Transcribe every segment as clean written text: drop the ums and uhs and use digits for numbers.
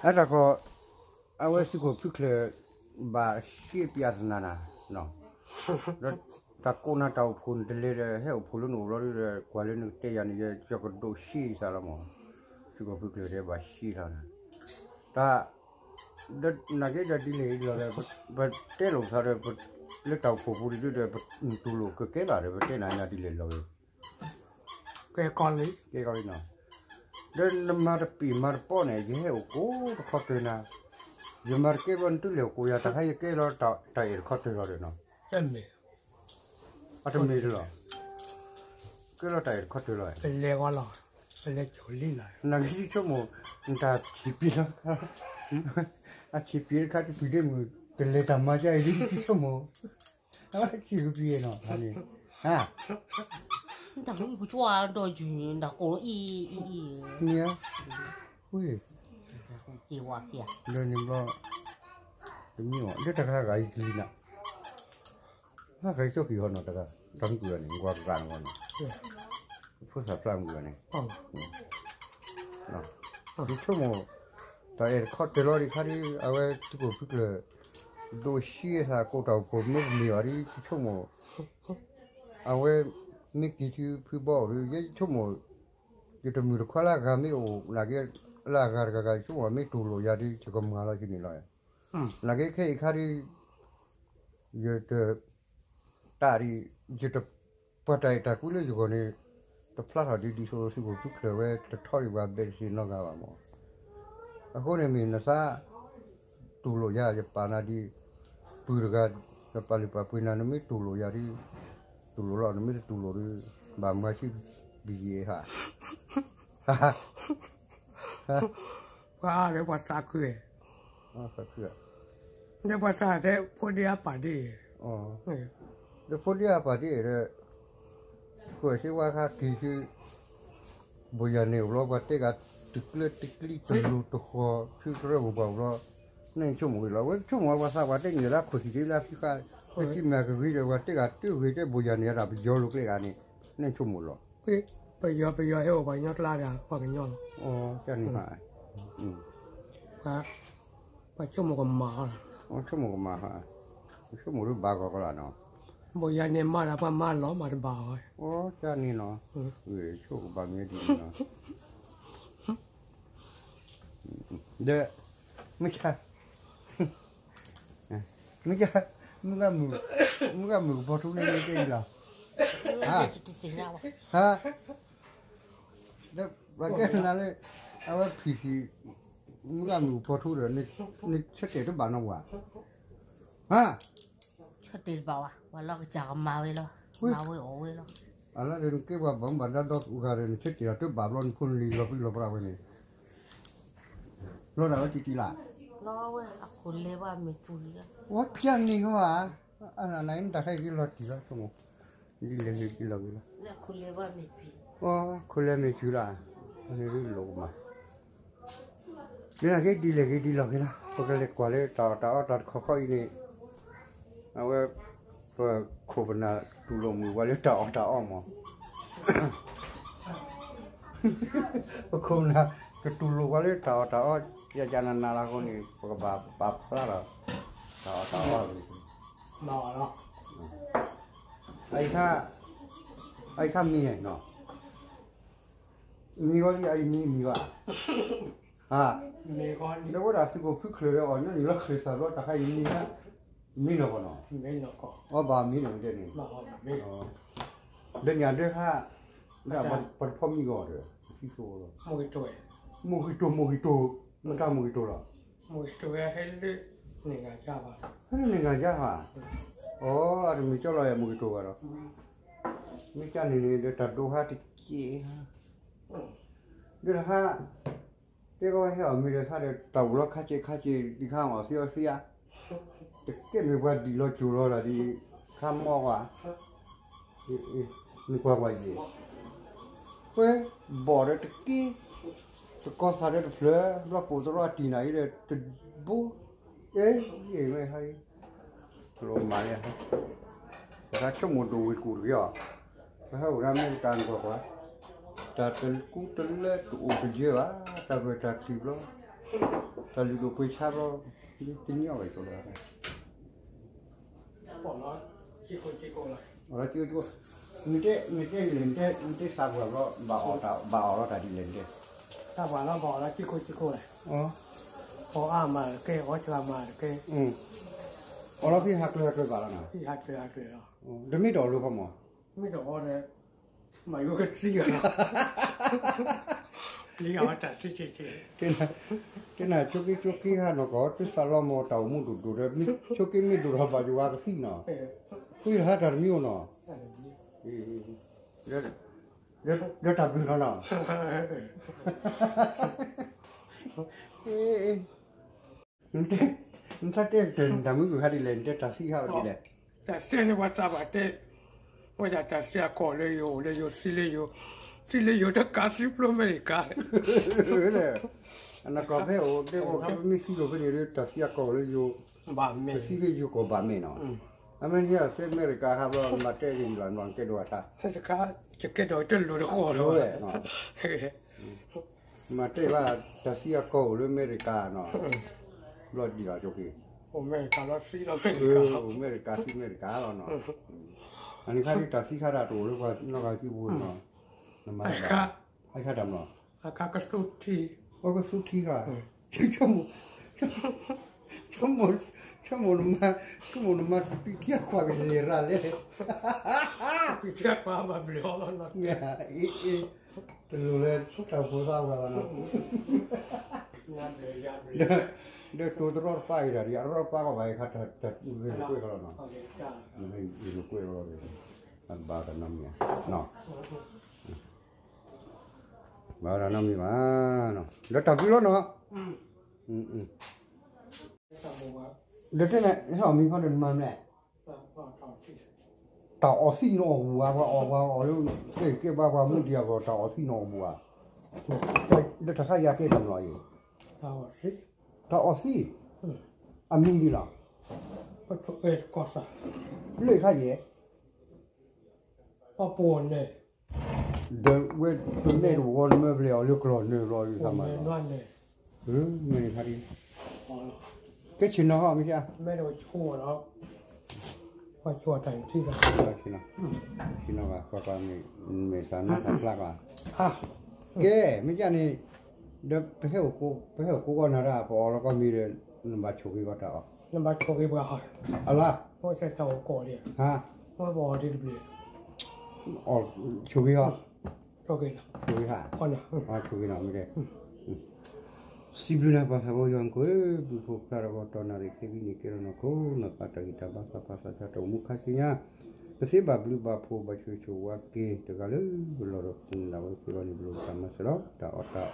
Ada ko awas ko pikle ba shi piasna na no. Ta kona ta phun dele he phulu no lo de kwale no te ya ni je ko do shi sa la mo. Shi ko pikle de ba shi la na. Ta da na ge da dile lo ba te lo sa de le ta phu phu de tu lo ke ba de te na ya dile lo. Ke kon li no. Dan mar pi mar pone je he ko khotena je mar ke ban tu le ko ya ta hai ke lo ta ir khotena re no emme atame lo ke lo ta ir khotena le ko lo le choli la na gi cho mo ta chi pi la a chi pi ka ti pi de mu te le ta ma ja ri chi cho mo a chi pi no ani ha但是不抓到就那个nia ui 给我给 le ni lo ni mo de ta ka ga i li na ha ka cho ki ho no ta ka tam ku ni gwa ka no no fu sa plam ku ni no di cho mo ta er khot te lo ri khari awe tu ko pu le do shi ha ko ta ko me mi ari chi cho mo awe mi ki chu pu bo ri ye cho mo ye to mi ro khala ga mi o la ge la ga cho mo mi tu lo ya di chi ko ma la chi ni la la ge ke khari ye te ta ri je to pa ta ta ku le jo ne to pla ha di so si ko tu kre we to thori ba be si no ga ba mo a ko ne mi na sa tu lo ya je pa na di pu ga ta pa li pa pu na no mi tu lo ya di tu lo no mi tu lo ri ba ma chi bi ye ha wa le wa sa ku e sa ku ne wa sa de po dia pa di de po dia pa di de ko si wa ka ki chi bo ya ne lo ba te ga tikli tu lu to ho chi re bo ba lo ne chu mo lo chu mo wa sa wa te ni la khu si la fi ka ki ma ga wi de wa te ga tu wi de bo ya ne ra bi jo lo ke ga ni ne chu mo lo bây giờ he ba nhot la da wa ga nyol cha ni ha ba chu mo ko ma chu mo ko ma ha chu mo ru ba ko la no bo ya ne ma da pa ma lo ma da ba cha ni no chu ko ba mi di no de mi chaมึงก็มือพอทุกนี่ได้หรอฮะแล้วว่าแกนั่นเลยเอาว่าผีมึงก็มือพอทุกเลยนี่ชัดเจนทุกบ้านน้องว่าฮะชัดเจนเปล่าอ่ะว่าเราจะมาเว้ยแล้วมาเว้ยโอ้เว้ยแล้วอะไรเรื่องเกี่ยวกับบ้านบ้านเราดูอุกาเรื่องชัดเจนทุกบ้านเราคนลีเราพี่เราปราบไปนี่เราได้ว่าจีละรอเว้ยคนเลี้ยว่าไม่จุยอ่ะว่าเพี้ยนนี่ก็ว่าอันนั้นแต่ใครกินรถกี่ละชั่วโมงดีเลยกินแล้วกินแล้วเนี่ยคนเลี้ยว่าไม่จุยอ๋อคนเลี้ยไม่จุยละอันนี้ดีลงมาเนี่ยกี่ดีเลยกี่ดีแล้วกินแล้วพวกเล็กกว่าเลยตัดข้อนี่เอาไว้พอโควิดน่ะดูลงมือว่าเลยตัดออกมาพอโควิดน่ะก็ดูลงว่าเลยตัดออกya jangan nalar kau ni bab lah tahu no ai kha mi no mi kau ni ai mi ba ha mi kau ni dah dah sih kau fikir le orang ni lah kerja lo tak hay mi lah mi no kau no mi no kau oh ba mi no je ni mi dan yang dia ha dah perform mi kau dia itu lo mojitoมันก็มือตัวหรอมือตัวให้ลึกหนึ่งจ้าป่ะหนึ่งจ้าป่ะอ๋ออันนี้มีเจ้าอะไรมือตัวหรอมีเจ้านี่เดี๋ยวตัดดูฮะติกี้เดี๋ยวฮะเดี๋ยวก็ให้เอามีเดี๋ยวถ้าเดี๋ยวตัดแล้วข้าเจดีข้างอ่ะเสียแต่เก็บไม่ว่าดีแล้วจูแล้วละดีข้ามมอกว่ะนี่กว่าดีเว้ยบ่อเดี๋ยวติกี้ก็สาระเฟลว่าปูตัวตีไหนเลยจะบูยังไม่ให้ลงมาเนี่ยแต่ถ้าชั่วโมงดูกูเรียกถ้าเราไม่การกว่าแต่เป็นกูตัวเล็กตัวอุปเจวะแต่เป็นตัดสิบล้อ แต่ลูกไปชาเราที่นี่เอาไว้ตัวละ บอกแล้วจิโกเลย เราชื่อว่ามีเล่นมีสาวเราบ่าวเราแต่ดีเล่นเด้ ถ้าว่าเราบอกแล้วจิโกเลย อ๋อ พออ้ามาแกอ๋อชามาแก เราพี่หักเลยบ่าวแล้วนะ ที่หักเลยอ่ะ เดี๋ยวไม่ดอกลูกพ่อหมอ ไม่ต้องว่าเลยไม่รู้ก็เสียแล้วนี่เอาแต่ที่ที่ไหนชุกี้ฮะเนาะก็ที่สารมอเต่ามุดูเด้มีชุกี้มีดูเราบ่อยู่ว่าสิเนาะคุยหาดมิวเนาะเดี๋ยวตับดูเนาะมันถ้าเต้นทำมือหาดิเล่นเต้ตัดสิฮะดิเล่นแต่เส้นว่าตาบาดเต้ว่าจะตัดเสียก่อนเลยอยู่สิเลยอยู่ถ้ากาซิปโลเมริกาเลยอันนั้นก็เพื่อเดี๋ยวเขาไม่สิโลไปเลยตัดสิก่อนเลยอยู่บ้านแม่สิเลยอยู่ก็บ้านแม่เนาะอันนี้เส้นอเมริกาครับเรามาเต้นหลังเกดัวตาแต่ก็จะเกดัวจะรู้ข้อเลยมาเต้ว่าตัดสิก่อนเลยอเมริกาเนาะรถดีละจุกี้อเมริการัสซีอเมริกาอเมริกาแล้วเนาะอันนี้ข้าที่ตัดสิข้าได้ตัวหรือว่านอกจากที่พูดเนาะไอ้ข้าดำเนาะข้าก็สุดที่ก็สุดที่ค่ะชั่วโมงมาปีเที่ยวความเป็นเรื่องอะไรปีเที่ยวความแบบเลี้ยวแล้วนะเนี่ยจะรู้เลยชาวพูดว่าแล้วเนาะเดี๋ยวตัวรอดไปเดี๋ยวรอดไปก็ไปข้าจะเรื่องคุยกันแล้วเนาะไม่รู้คุยกันแล้วอันบ้ากันน้ำเนี่ยเนาะบ้ากันน้ำนี่มาเนาะเดี๋ยวตัดพี่รถเนาะเดี๋ยวที่ไหนเขามีเขาเดินมาแหละต่ออซี่นอบัวว่าแล้วเก็บว่ามือเดียวก็ต่ออซี่นอบัวเดี๋ยวถ้าใครอยากเก็บทำไรอยู่ต่ออซี่อามีดีล่ะก็สักเลยข้าเย่พอปวนเลยเดี๋ยวเว้ยตัวนี้ดูว่าไม่เปลี่ยวเลือกรอเนี่ยรออยู่ทำไมไม่ได้ดีก็ชินนะฮะไม่ใช่ไม่ได้ชั่วแล้วว่าชั่วแต่ที่ละชินว่าก็ไม่สานทักลักว่าแกไม่ใช่นี่เดี๋ยวไปให้กูก็น่ารักพอแล้วก็มีเรื่องน้ำบาชุกีก็ต่อน้ำบาชุกีบ้าอะไรว่าจะเจ้าก่อเนี่ยฮะว่าบ่อดีหรือเปล่าอ๋อชุกีก็ชุกีฮะอ๋อนะชุกีนะไม่ได้Sibila bahasa boyang ko buku klara boto nari kebi ni kira no ko na pata kita bahasa satu muka sinya pesi bablu bapu bacu cuwa ke tegale beloro tunda wa filoni belum sama selo ta ota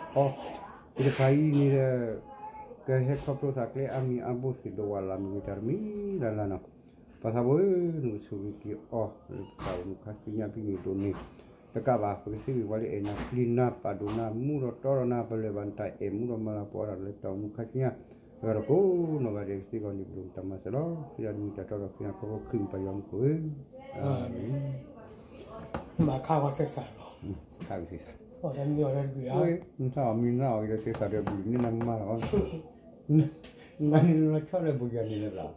ide pai ni ke het koplo sakle ami abu sido wala mi darmi dalana bahasa boy nu suwiki ta muka sinya bini doni Dekaba pesi wali enak lina paduna muro torona belebantai muro malapora letau mukanya garoko no gade sigon di belum tamaselo sian minta toro kina ko krim payang ko maka wa sesa ka sesa o dan mi ora bi sa mi na o ide sesa de bu ni na ma o nani no chole bu ya ni la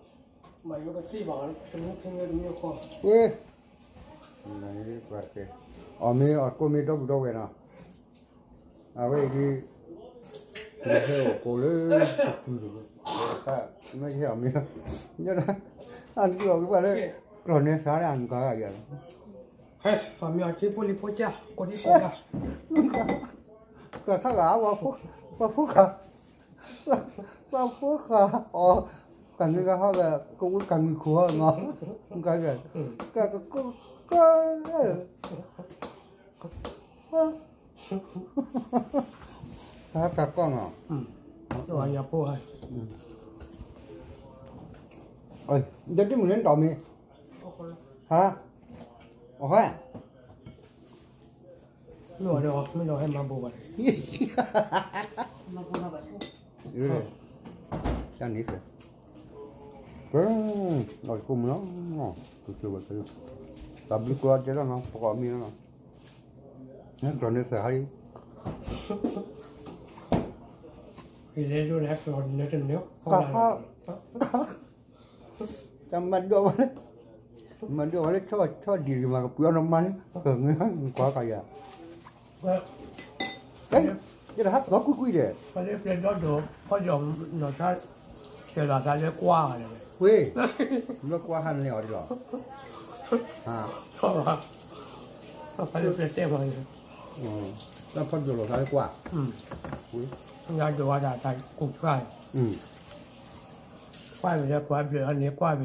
ma yo ka si ba semu kenge ni ko nani parte Ame aku mi dog na. Awe di lehe kole tu. Ta me he ame. Jara an ki ogi pare krone sare an ka ya. He, ame achi poli pocha ko di ko. Ka ga wa fu ka. Kan ni ga ha ga ko kan mi ko nga. Ka kakak con à? Rồi nhập vô rồi. Ôi, đến cái mình đến đò mì. Hả? Ồ hả? Rồi rồi, mới rồi em mang bù vào đây. Ừ rồi. Sao nít rồi? Rồi cùng nó ngon. Chưa bao giờ. Tapi keluar jalan lah, pokok mi lah. Ni kerana sehari. il est là sur le nez. Mình đưa vào đấy cho gì mà cứ nó mà hưởng quá cả ya đấy cái là hát gió quý đấy cái nàyเป็นรถดูเขายอมหน่อยถ้าเวลาถ้าเรียกว่าอะไร quê nó qua hàn lèo đi rồi à ก็ว่าเขาจะเป็นเต้าเลย nó phân rồi nó qua งานดูว่าจะใช้กุ้งไฟไฟไปแล้วกว่าเบลอันนี้กว่าไป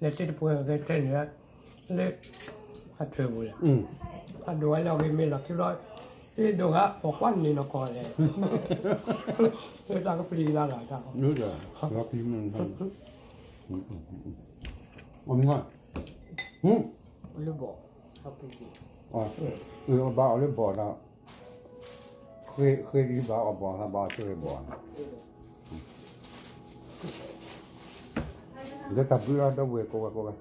ในสิ่งที่พูดในเส้นเนี้ยเล็กหัดเธอบุญถ้าดูให้เราไม่หลักที่ร้อยที่ดูฮะบอกว่านี่นกอเลยเลยตั้งก็ปรีลาหลายทาง nước rồi nó phim mình thôi ông ngoại ลูกบอกเขาไปกิน bảo lên bỏ nào khơi đi bảo ở bỏ là bảo chơi bỏ giờ tập bữa đâu về cô